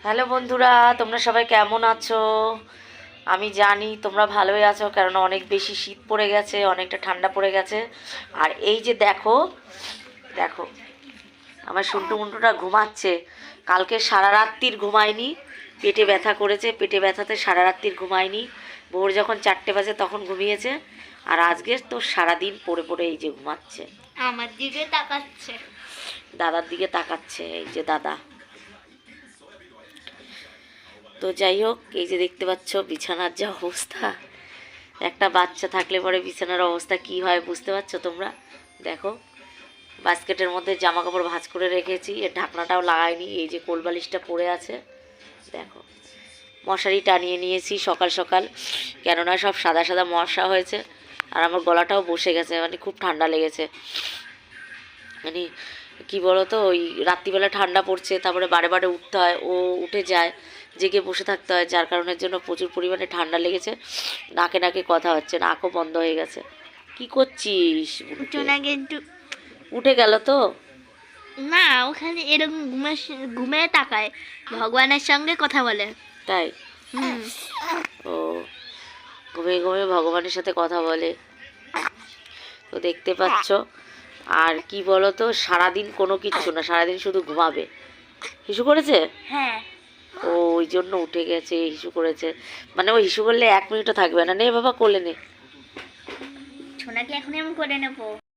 Hello বন্ধুরা, তোমরা সবাই কেমন আছো? আমি জানি তোমরা ভালোই আছো, কারণ অনেক বেশি শীত পড়ে গেছে, অনেকটা ঠান্ডা পড়ে গেছে। আর এই যে দেখো দেখো আমার সন্টু মুন্টুটা ঘুমাচ্ছে। কালকে সারা রাত্রির ঘুমায়নি, পেটে ব্যথা করেছে, পেটে ব্যথাতে সারা রাত্রির ঘুমায়নি। ভোর যখন 4টে বাজে তখন ঘুমিয়েছে। আর আজকে তো সারাদিন পড়ে পড়ে এই যে ঘুমাচ্ছে, আমার দিকে তাকাচ্ছে। দাদার দিকে তাকাচ্ছে। এই যে দাদা। তো যাই হোক, এই যে দেখতে পাচ্ছ বিছানার যা অবস্থা। একটা বাচ্চা থাকলে পরে বিছানার অবস্থা কি হয় বুঝতে পারছো তোমরা? দেখো, বাস্কেটের মধ্যে জামা কাপড় ভাঁজ করে রেখেছি, এর ঢাকনাটাও লাগাইনি। এই যে কোলবালিশটা পড়ে আছে, দেখো। মশারি টানিয়ে নিয়েছি সকাল সকাল, কেননা সব সাদা সাদা মশা হয়েছে। আর আমার গলাটাও বসে গেছে, মানে খুব ঠান্ডা লেগেছে। মানে কি বলো তো, ওই রাত্রিবেলা ঠান্ডা পড়ছে, তারপরে বারে বারে উঠতে হয়, ও উঠে যায়, জেগে বসে থাকতে হয়, যার কারণের জন্য প্রচুর পরিমাণে ঠান্ডা লেগেছে। নাকে নাকে কথা হচ্ছে, নাকও বন্ধ হয়ে গেছে। কি করছিস? উঠে গেল তো? না, ওখানে এরকম ঘুমে তাকায়, ভগবানের সঙ্গে কথা বলে। তাই? ও, ঘুমিয়ে ঘুমিয়ে ভগবানের সাথে কথা বলে। তো দেখতে পাচ্ছ। আর কি বলো তো, সারাদিন কোনো কিচ্ছু না, সারাদিন শুধু ঘুমাবে। হিসু করেছে? হ্যাঁ। ও ওই জন্য উঠে গেছে, হিসু করেছে। মানে ও হিসু করলে 1 মিনিটও থাকবে না। নে বাবা, কোলে নে। ছোনাকে এখন আমি করে নেবো।